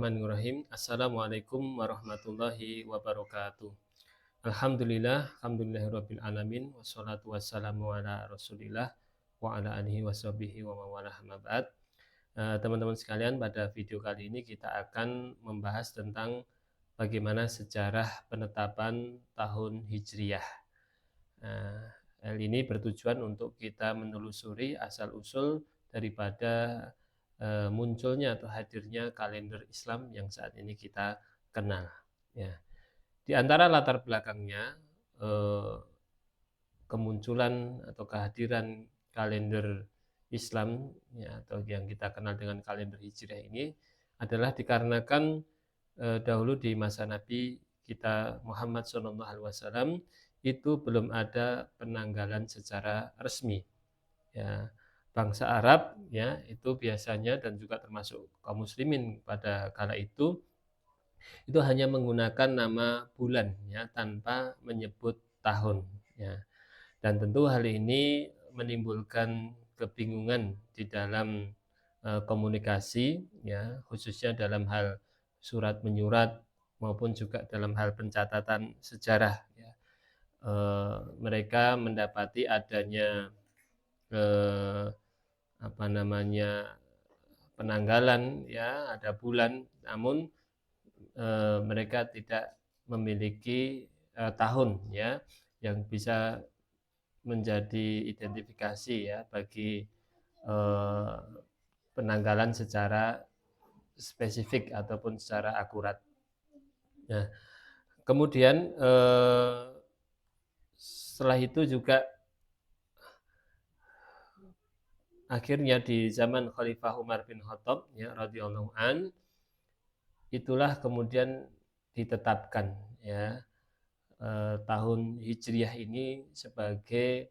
Bismillahirrahmanirrahim. Assalamualaikum warahmatullahi wabarakatuh. Alhamdulillahirabbil alamin wassalatu wassalamu ala Rasulillah wa ala alihi washabihi wa mawalah ma ba'd. Teman-teman sekalian, pada video kali ini kita akan membahas tentang bagaimana sejarah penetapan tahun Hijriyah. Hal ini bertujuan untuk kita menelusuri asal-usul daripada munculnya atau hadirnya kalender Islam yang saat ini kita kenal. Ya. Di antara latar belakangnya kemunculan atau kehadiran kalender Islam ya, atau yang kita kenal dengan kalender Hijriah ini adalah dikarenakan dahulu di masa Nabi kita Muhammad SAW itu belum ada penanggalan secara resmi. Ya, bangsa Arab ya itu biasanya dan juga termasuk kaum muslimin pada kala itu hanya menggunakan nama bulan ya tanpa menyebut tahun ya. Dan tentu hal ini menimbulkan kebingungan di dalam komunikasi ya, khususnya dalam hal surat menyurat maupun juga dalam hal pencatatan sejarah ya. Mereka mendapati adanya penanggalan ya, ada bulan, namun mereka tidak memiliki tahun ya yang bisa menjadi identifikasi ya bagi penanggalan secara spesifik ataupun secara akurat. Nah, kemudian setelah itu juga akhirnya di zaman Khalifah Umar bin Khattab ya radhiyallahu an, itulah kemudian ditetapkan ya tahun Hijriah ini sebagai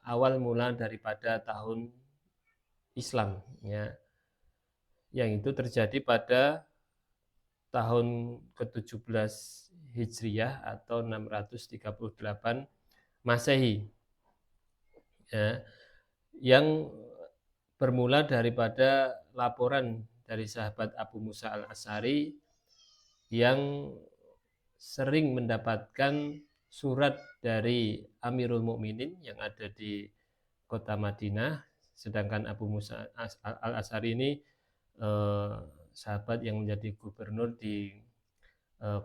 awal mula daripada tahun Islam ya, yang itu terjadi pada tahun ke-17 Hijriah atau 638 Masehi ya, yang bermula daripada laporan dari sahabat Abu Musa al-Asy'ari yang sering mendapatkan surat dari Amirul Mukminin yang ada di kota Madinah, sedangkan Abu Musa al-Asy'ari ini sahabat yang menjadi gubernur di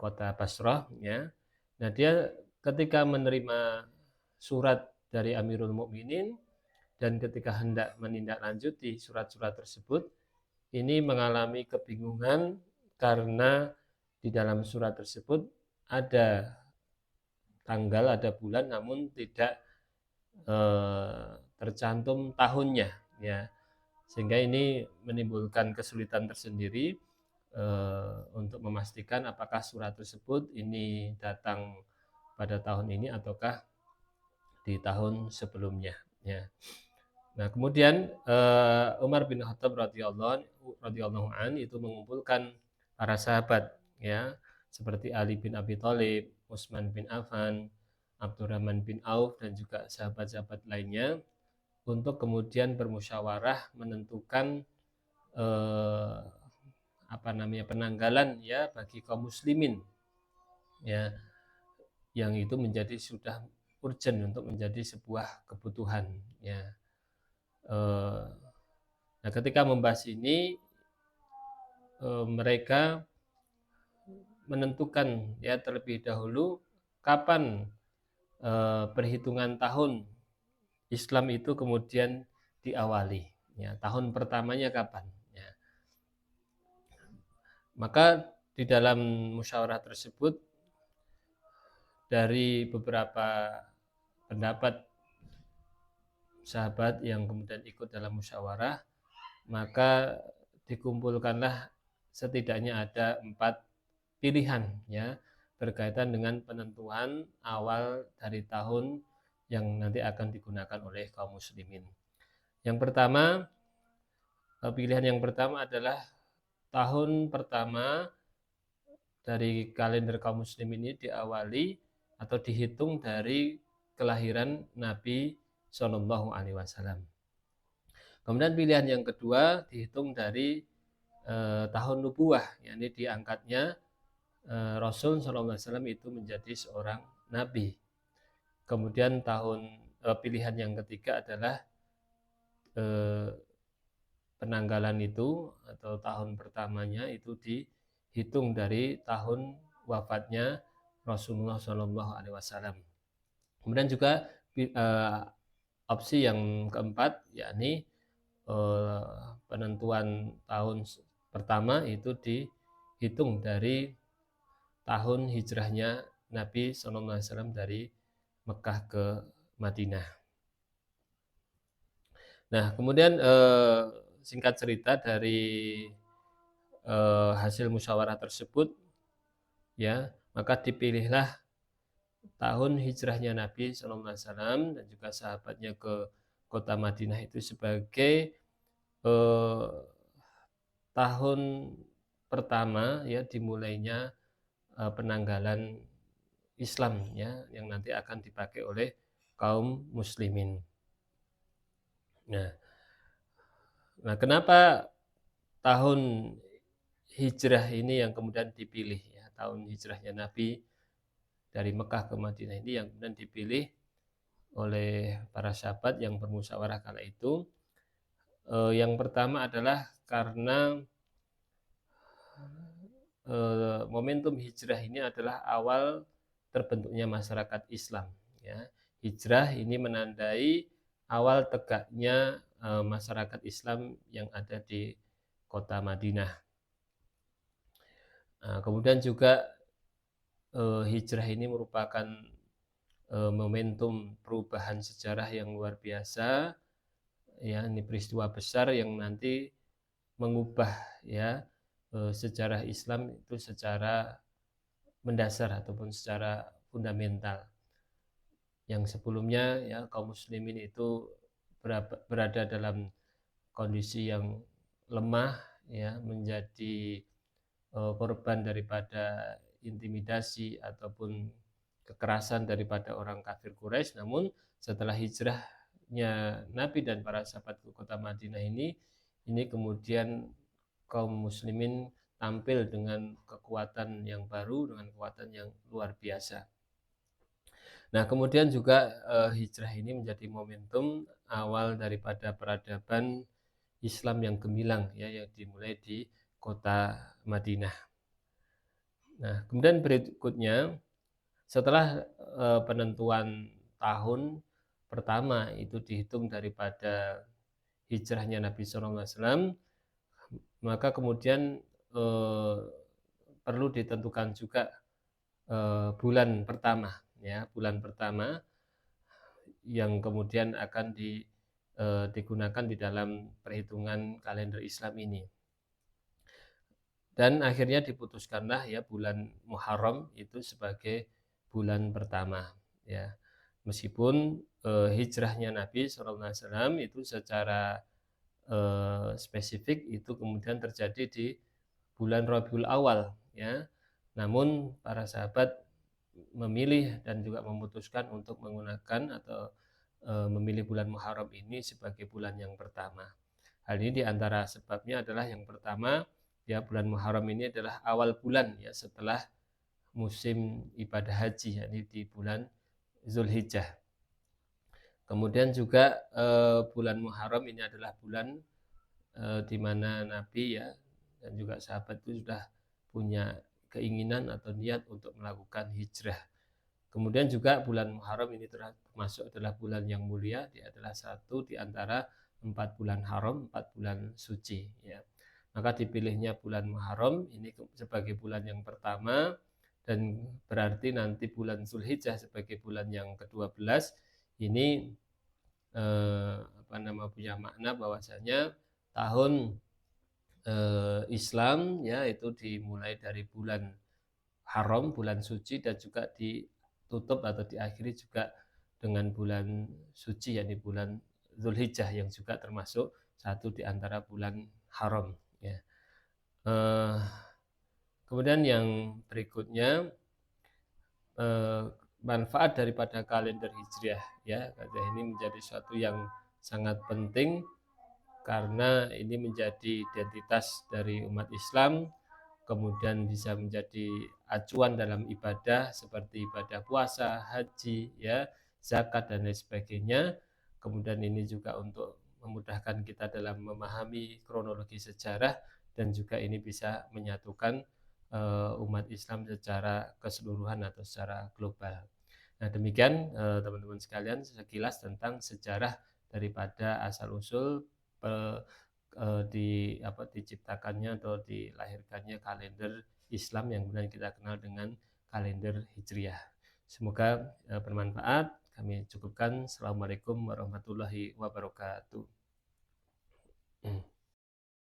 kota Basrah ya. Nah, dia ketika menerima surat dari Amirul Mukminin dan ketika hendak menindaklanjuti surat-surat tersebut, ini mengalami kebingungan karena di dalam surat tersebut ada tanggal, ada bulan, namun tidak tercantum tahunnya ya, sehingga ini menimbulkan kesulitan tersendiri untuk memastikan apakah surat tersebut ini datang pada tahun ini ataukah di tahun sebelumnya ya. Nah, kemudian Umar bin Khattab radhiyallahu an itu mengumpulkan para sahabat ya, seperti Ali bin Abi Thalib, Utsman bin Affan, Abdurrahman bin Auf dan juga sahabat-sahabat lainnya untuk kemudian bermusyawarah menentukan penanggalan ya bagi kaum muslimin ya, yang itu menjadi sudah urgent untuk menjadi sebuah kebutuhan ya. Nah, ketika membahas ini mereka menentukan ya terlebih dahulu kapan perhitungan tahun Islam itu kemudian diawali ya, tahun pertamanya kapan ya. Maka di dalam musyawarah tersebut dari beberapa pendapat sahabat yang kemudian ikut dalam musyawarah, maka dikumpulkanlah setidaknya ada 4 pilihan ya berkaitan dengan penentuan awal dari tahun yang nanti akan digunakan oleh kaum muslimin. Yang pertama, pilihan yang pertama adalah tahun pertama dari kalender kaum muslimin ini diawali atau dihitung dari kelahiran Nabi Shallallahu Alaihi Wasallam. Kemudian pilihan yang kedua dihitung dari tahun nubuwah, yakni diangkatnya Rasul SAW itu menjadi seorang nabi. Kemudian pilihan yang ketiga adalah penanggalan itu atau tahun pertamanya itu dihitung dari tahun wafatnya Rasulullah SAW. Kemudian juga opsi yang keempat, yakni penentuan tahun pertama itu dihitung dari tahun hijrahnya Nabi SAW dari Mekah ke Madinah. Nah, kemudian singkat cerita dari hasil musyawarah tersebut, ya, maka dipilihlah tahun hijrahnya Nabi SAW dan juga sahabatnya ke kota Madinah itu sebagai tahun pertama, ya, dimulainya penanggalan Islam, ya, yang nanti akan dipakai oleh kaum muslimin. Nah, kenapa tahun hijrah ini yang kemudian dipilih, ya, tahun hijrahnya Nabi dari Mekah ke Madinah ini yang kemudian dipilih oleh para sahabat yang bermusyawarah kala itu. Yang pertama adalah karena momentum hijrah ini adalah awal terbentuknya masyarakat Islam, ya. Hijrah ini menandai awal tegaknya masyarakat Islam yang ada di kota Madinah. Nah, kemudian juga hijrah ini merupakan momentum perubahan sejarah yang luar biasa, ya. Ini peristiwa besar yang nanti mengubah, ya, sejarah Islam itu secara mendasar ataupun secara fundamental. Yang sebelumnya, ya, kaum muslimin itu berada dalam kondisi yang lemah, ya, menjadi korban daripada intimidasi ataupun kekerasan daripada orang kafir Quraisy. Namun setelah hijrahnya Nabi dan para sahabat ke kota Madinah ini kemudian kaum muslimin tampil dengan kekuatan yang baru, dengan kekuatan yang luar biasa. Nah, kemudian juga hijrah ini menjadi momentum awal daripada peradaban Islam yang gemilang, ya, yang dimulai di kota Madinah. Nah, kemudian berikutnya setelah penentuan tahun pertama itu dihitung daripada hijrahnya Nabi SAW, maka kemudian perlu ditentukan juga bulan pertama, ya, bulan pertama yang kemudian akan digunakan di dalam perhitungan kalender Islam ini. Dan akhirnya diputuskanlah, ya, bulan Muharram itu sebagai bulan pertama, ya. Meskipun hijrahnya Nabi SAW itu secara spesifik itu kemudian terjadi di bulan Rabiul Awal, ya. Namun para sahabat memilih dan juga memutuskan untuk menggunakan atau memilih bulan Muharram ini sebagai bulan yang pertama. Hal ini diantara sebabnya adalah yang pertama, ya, bulan Muharram ini adalah awal bulan, ya, setelah musim ibadah haji, yakni di bulan Zulhijjah. Kemudian juga bulan Muharram ini adalah bulan di mana Nabi, ya, dan juga sahabat itu sudah punya keinginan atau niat untuk melakukan hijrah. Kemudian juga bulan Muharram ini termasuk adalah bulan yang mulia, dia adalah satu di antara 4 bulan haram, 4 bulan suci, ya. Maka dipilihnya bulan Muharram ini sebagai bulan yang pertama, dan berarti nanti bulan Zulhijjah sebagai bulan yang ke-12 ini punya makna bahwasanya tahun Islam, ya, itu dimulai dari bulan haram, bulan suci, dan juga ditutup atau diakhiri juga dengan bulan suci, yakni bulan Zulhijjah yang juga termasuk satu di antara bulan haram, ya. Kemudian yang berikutnya manfaat daripada kalender hijriah, ya, ini menjadi suatu yang sangat penting karena ini menjadi identitas dari umat Islam, kemudian bisa menjadi acuan dalam ibadah seperti ibadah puasa, haji, ya, zakat dan lain sebagainya. Kemudian ini juga untuk memudahkan kita dalam memahami kronologi sejarah dan juga ini bisa menyatukan umat Islam secara keseluruhan atau secara global. Nah, demikian teman-teman sekalian sekilas tentang sejarah daripada asal-usul diciptakannya atau dilahirkannya kalender Islam yang kemudian kita kenal dengan kalender Hijriah. Semoga bermanfaat. Kami cukupkan. Assalamualaikum warahmatullahi wabarakatuh.